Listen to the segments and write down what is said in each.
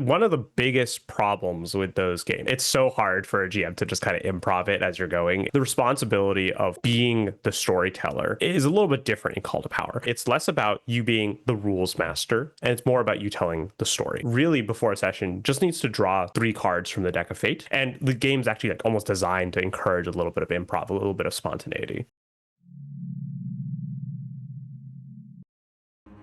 one of the biggest problems with those games, it's so hard for a GM to just kind of improv it as you're going. The responsibility of being the storyteller is a little bit different in Call to Power. It's less about you being the rules master, and it's more about you telling the story. Really, before a session, just needs to draw 3 cards from the deck of fate, and the game's actually like almost designed to encourage a little bit of improv, a little bit of spontaneity.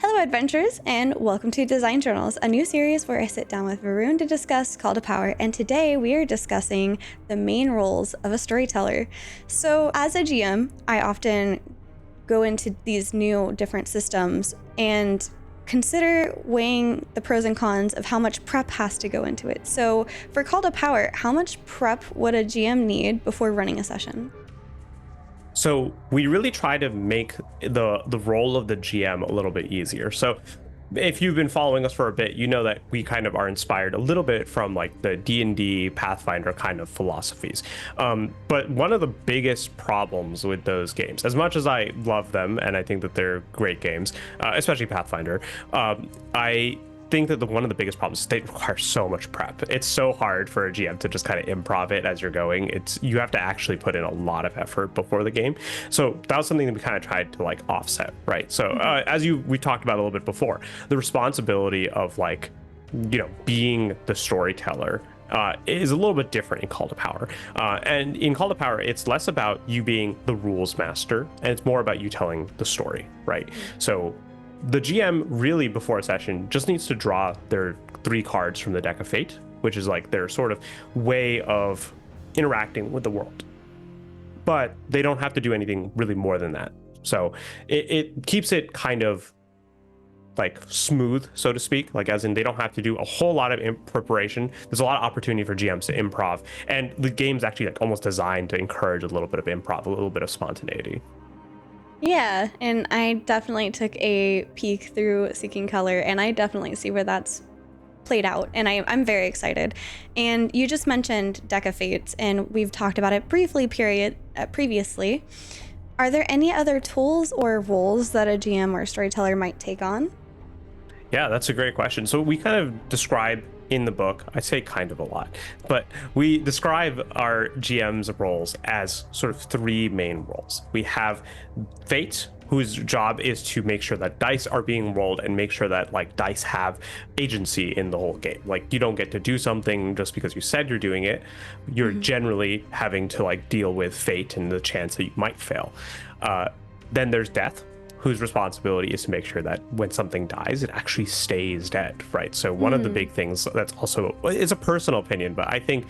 Hello adventurers, and welcome to Design Journals, a new series where I sit down with Varun to discuss Call to Power, and today we are discussing the main roles of a storyteller. So as a GM, I often go into these new different systems and consider weighing the pros and cons of how much prep has to go into it. So for Call to Power, how much prep would a GM need before running a session? So we really try to make the role of the GM a little bit easier. So if you've been following us for a bit, you know that we kind of are inspired a little bit from like the D&D Pathfinder kind of philosophies. But one of the biggest problems with those games, as much as I love them and I think that they're great games, especially Pathfinder, I think that one of the biggest problems is they require so much prep. It's so hard for a GM to just kind of improv it as you're going. You have to actually put in a lot of effort before the game. So that was something that we kind of tried to like offset, right? So as we talked about a little bit before, the responsibility of like, being the storyteller is a little bit different in Call to Power. And in Call to Power, it's less about you being the rules master, and it's more about you telling the story, right? So the GM really before a session just needs to draw their 3 cards from the deck of fate, which is like their sort of way of interacting with the world. But they don't have to do anything really more than that. So it keeps it kind of like smooth, so to speak, like as in they don't have to do a whole lot of preparation. There's a lot of opportunity for GMs to improv, and the game's actually like almost designed to encourage a little bit of improv, a little bit of spontaneity. Yeah, and I definitely took a peek through Seeking Color, and I definitely see where that's played out, and I'm very excited. And you just mentioned Deck of Fates, and we've talked about it briefly previously. Are there any other tools or roles that a GM or storyteller might take on? Yeah, that's a great question. So we kind of describe in the book, I say kind of a lot, but we describe our GM's roles as sort of 3 main roles. We have Fate, whose job is to make sure that dice are being rolled and make sure that like dice have agency in the whole game. Like you don't get to do something just because you said you're doing it. You're generally having to like deal with fate and the chance that you might fail. Then there's Death, whose responsibility is to make sure that when something dies, it actually stays dead, right? So one of the big things that's also, it's a personal opinion, but I think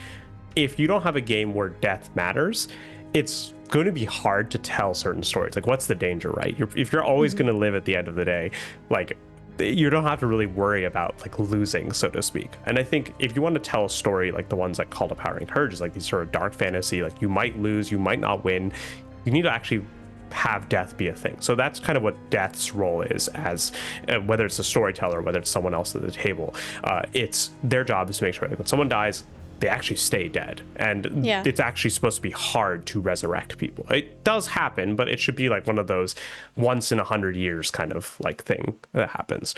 if you don't have a game where death matters, it's going to be hard to tell certain stories. Like what's the danger, right? If you're always going to live at the end of the day, like you don't have to really worry about like losing, so to speak. And I think if you want to tell a story like the ones that Call to Power encourages, like these sort of dark fantasy, like you might lose, you might not win, you need to actually have death be a thing. So that's kind of what death's role is, as whether it's a storyteller, whether it's someone else at the table, it's their job is to make sure that when someone dies, they actually stay dead. And it's actually supposed to be hard to resurrect people. It does happen, but it should be like one of those once in 100 years kind of like thing that happens.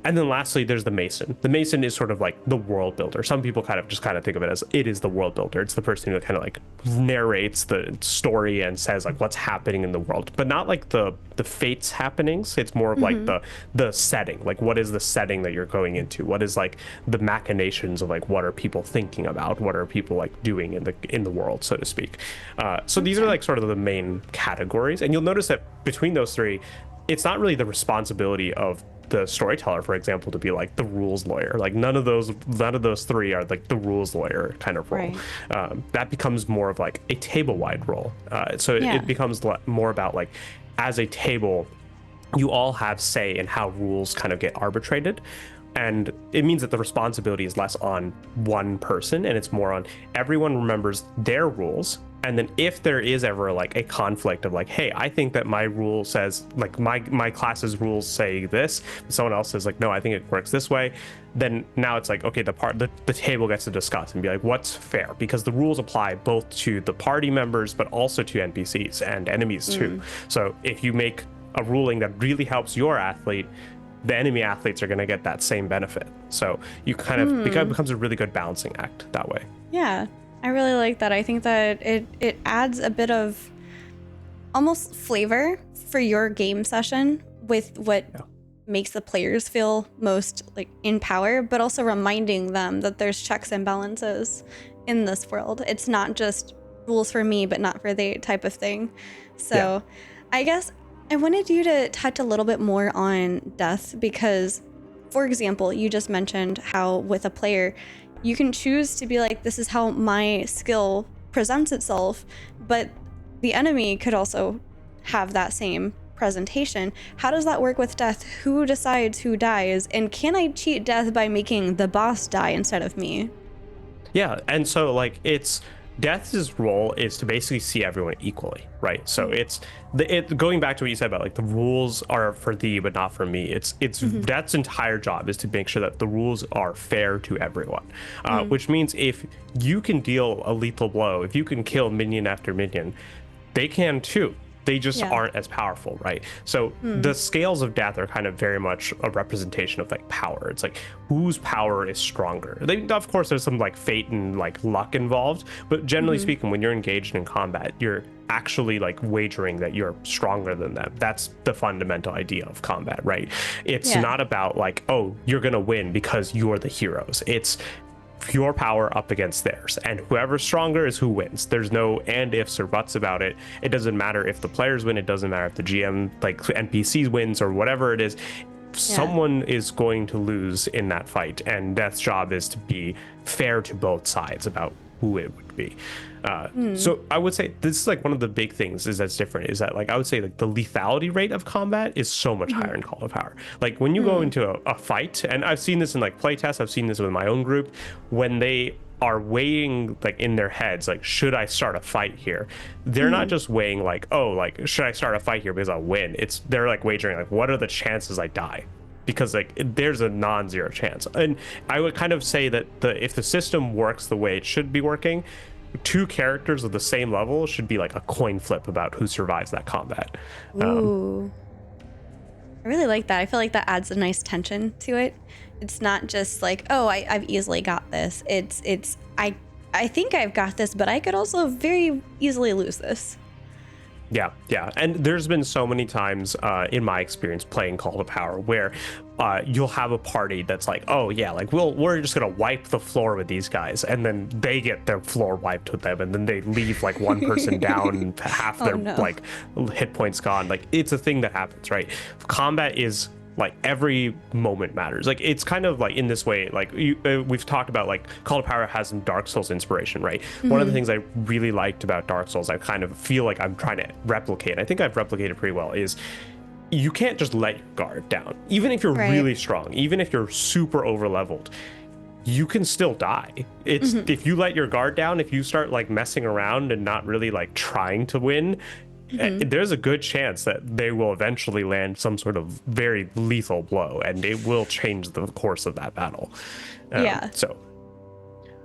And then lastly, there's the Mason. The Mason is sort of like the world builder. Some people kind of think of it as it is the world builder. It's the person who kind of like narrates the story and says like what's happening in the world, but not like the fates happenings. It's more of like the setting. Like what is the setting that you're going into? What is like the machinations of like what are people thinking about? What are people like doing in the world, so to speak? So these are like sort of the main categories. And you'll notice that between those 3, it's not really the responsibility of the storyteller, for example, to be like the rules lawyer. Like none of those 3 are like the rules lawyer kind of role. Right. That becomes more of like a table-wide role. It becomes more about like as a table, you all have say in how rules kind of get arbitrated. And it means that the responsibility is less on one person and it's more on everyone remembers their rules. And then if there is ever like a conflict of like, hey, I think that my rule says like my class's rules say this, but someone else says like, no, I think it works this way. Then now it's like, okay, the table gets to discuss and be like, what's fair? Because the rules apply both to the party members, but also to NPCs and enemies too. So if you make a ruling that really helps your athlete, the enemy athletes are going to get that same benefit. So you kind of becomes a really good balancing act that way. Yeah, I really like that. I think that it adds a bit of almost flavor for your game session with what makes the players feel most like in power, but also reminding them that there's checks and balances in this world. It's not just rules for me, but not for they type of thing. So I guess I wanted you to touch a little bit more on death because, for example, you just mentioned how with a player, you can choose to be like, this is how my skill presents itself, but the enemy could also have that same presentation. How does that work with death? Who decides who dies? And can I cheat death by making the boss die instead of me? Yeah, and so like Death's role is to basically see everyone equally, right? So it's going back to what you said about like the rules are for thee but not for me. It's Death's entire job is to make sure that the rules are fair to everyone, which means if you can deal a lethal blow, if you can kill minion after minion, they can too. They just aren't as powerful, right? So the scales of death are kind of very much a representation of like power. It's like whose power is stronger. Of course, there's some like fate and like luck involved, but generally speaking, when you're engaged in combat, you're actually like wagering that you're stronger than them. That's the fundamental idea of combat, right? It's not about like, oh, you're gonna win because you're the heroes. It's your power up against theirs, and whoever's stronger is who wins. There's no and ifs or buts about it. It doesn't matter if the players win, it doesn't matter if the GM like NPCs wins or whatever it is. Someone is going to lose in that fight, and Death's job is to be fair to both sides about who it would be. So I would say this is like one of the big things is that's different is that like I would say like the lethality rate of combat is so much higher in Call of Power. Like when you go into a fight, and I've seen this in like playtests, I've seen this with my own group, when they are weighing like in their heads like, should I start a fight here? They're not just weighing like, oh, like should I start a fight here because I'll win? They're like wagering like, what are the chances I die? Because like there's a non-zero chance. And I would kind of say that if the system works the way it should be working, two characters of the same level should be like a coin flip about who survives that combat. Ooh. I really like that. I feel like that adds a nice tension to it. It's not just like, oh, I've easily got this. It's I think I've got this, but I could also very easily lose this. Yeah. And there's been so many times in my experience playing Call to Power where you'll have a party that's like, oh yeah, like we're just gonna wipe the floor with these guys, and then they get their floor wiped with them, and then they leave like one person down and half their like hit points gone. Like it's a thing that happens, right? Combat is like every moment matters. Like it's kind of like in this way, like we've talked about like Call of Power has some Dark Souls inspiration, right? One of the things I really liked about Dark Souls, I kind of feel like I'm trying to replicate, I think I've replicated pretty well, is you can't just let your guard down. Even if you're really strong, even if you're super over leveled, you can still die. It's if you let your guard down, if you start like messing around and not really like trying to win, there's a good chance that they will eventually land some sort of very lethal blow, and it will change the course of that battle. So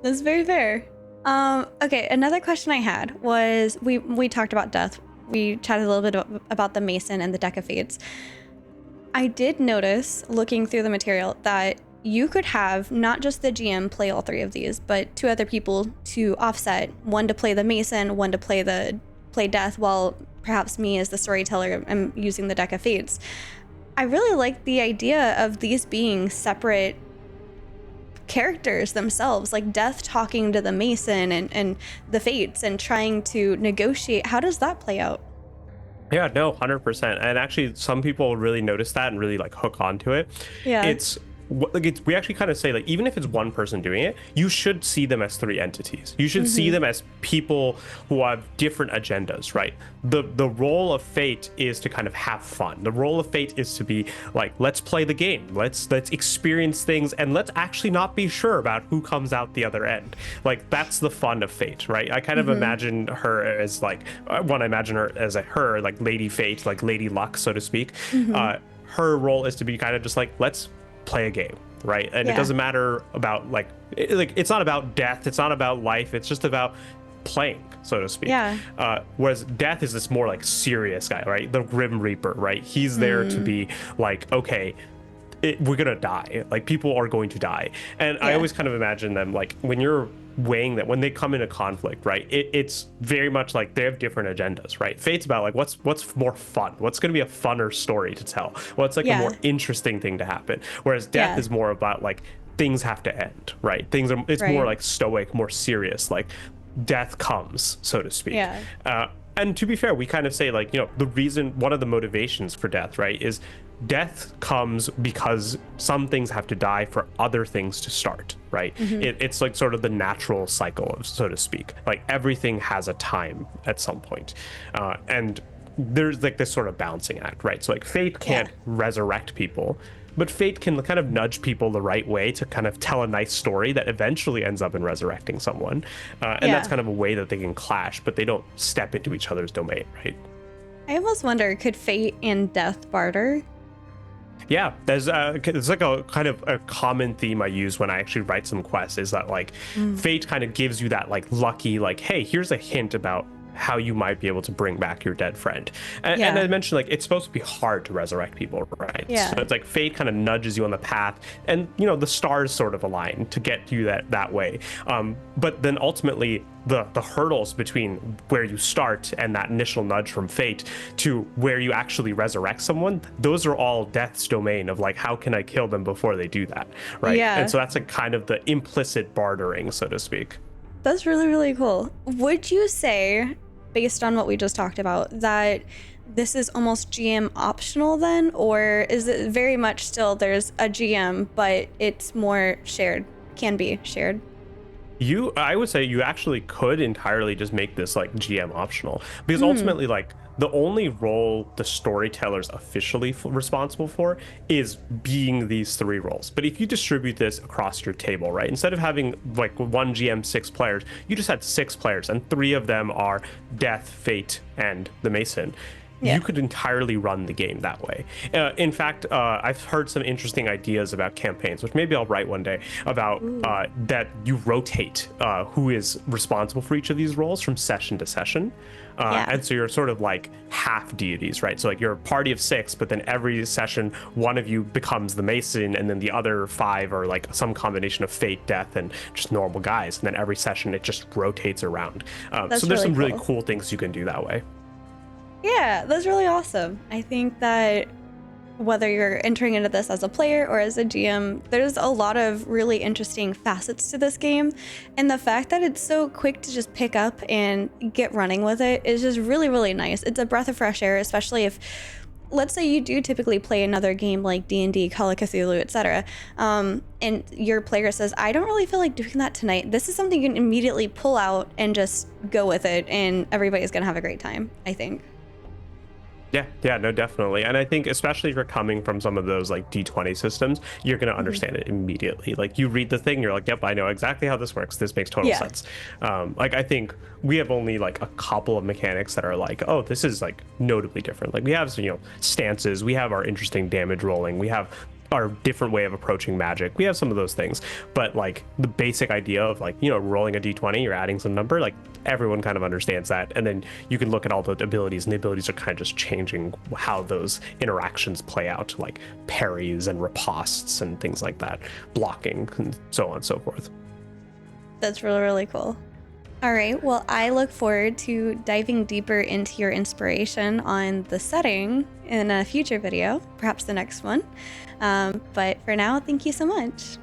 that's very fair. Okay, another question I had was we talked about death. We chatted a little bit about the Mason and the Deck of Fates. I did notice, looking through the material, that you could have not just the GM play all three of these, but two other people to offset. One to play the Mason, one to play death, while perhaps me as the storyteller am using the Deck of Fates. I really like the idea of these being separate characters themselves, like Death talking to the Mason and the Fates and trying to negotiate. How does that play out? Yeah, no, 100%. And actually some people really notice that and really like hook onto it. We actually kind of say like, even if it's one person doing it, you should see them as three entities. You should see them as people who have different agendas, right? The role of Fate is to kind of have fun. The role of Fate is to be like, let's play the game, let's experience things, and let's actually not be sure about who comes out the other end. Like that's the fun of Fate, right? I kind of imagine her as like, her like Lady Fate, like Lady Luck, so to speak. Her role is to be kind of just like, let's play a game, right? And it doesn't matter about like it's not about death, it's not about life, it's just about playing, so to speak. Whereas Death is this more like serious guy, right? The Grim Reaper, right? He's there to be like, okay, we're gonna die. Like, people are going to die. And I Yeah. always kind of imagine them, like, when you're weighing that, when they come into conflict, right, it's very much like they have different agendas, right? Fate's about like what's more fun, what's going to be a funner story to tell, what's like a Yeah. more interesting thing to happen, whereas death Yeah. is more about like things have to end, right? It's more Right. like stoic, more serious, like death comes, so to speak. Yeah. And to be fair, we kind of say, like, the reason, one of the motivations for death, right, is death comes because some things have to die for other things to start, right? It's like sort of the natural cycle, of, so to speak. Like, everything has a time at some point. And there's like this sort of balancing act, right? So like fate can't resurrect people, but fate can kind of nudge people the right way to kind of tell a nice story that eventually ends up in resurrecting someone. And that's kind of a way that they can clash, but they don't step into each other's domain, right? I almost wonder, could fate and death barter? Yeah, there's like a kind of a common theme I use when I actually write some quests, is that like fate kind of gives you that like lucky, like, hey, here's a hint about how you might be able to bring back your dead friend. And I mentioned, like, it's supposed to be hard to resurrect people, right? Yeah. So it's like fate kind of nudges you on the path, and the stars sort of align to get you that way. But then ultimately the hurdles between where you start and that initial nudge from fate to where you actually resurrect someone, those are all death's domain of like, how can I kill them before they do that, right? Yeah. And so that's like kind of the implicit bartering, so to speak. That's really, really cool. Would you say, based on what we just talked about, that this is almost GM optional then? Or is it very much still there's a GM, but it's more shared, can be shared? I would say you actually could entirely just make this like GM optional, because ultimately, like, the only role the storyteller's officially responsible for is being these 3 roles. But if you distribute this across your table, right, instead of having like one GM, 6 players, you just had 6 players, and 3 of them are Death, Fate, and the Mason. You could entirely run the game that way. In fact, I've heard some interesting ideas about campaigns, which maybe I'll write one day, about that you rotate who is responsible for each of these roles from session to session. And so you're sort of like half deities, right? So like you're a party of 6, but then every session, one of you becomes the Mason, and then the other 5 are like some combination of Fate, Death, and just normal guys. And then every session, it just rotates around. So there's really some really cool. cool things you can do that way. Yeah, that's really awesome. I think that whether you're entering into this as a player or as a GM, there's a lot of really interesting facets to this game. And the fact that it's so quick to just pick up and get running with it is just really, really nice. It's a breath of fresh air, especially if, let's say you do typically play another game like D&D, Call of Cthulhu, etc. And your player says, I don't really feel like doing that tonight. This is something you can immediately pull out and just go with it, and everybody's going to have a great time, I think. Yeah, no, definitely. And I think especially if you're coming from some of those like D20 systems, you're going to understand it immediately. Like, you read the thing, you're like, yep, I know exactly how this works. This makes total sense. Like, I think we have only like a couple of mechanics that are like, oh, this is like notably different. Like, we have, stances, we have our interesting damage rolling, we have our different way of approaching magic. We have some of those things, but like the basic idea of like, rolling a d20, you're adding some number, like everyone kind of understands that. And then you can look at all the abilities, and the abilities are kind of just changing how those interactions play out, like parries and ripostes and things like that, blocking and so on and so forth. That's really, really cool. All right, well, I look forward to diving deeper into your inspiration on the setting in a future video, perhaps the next one. But for now, thank you so much.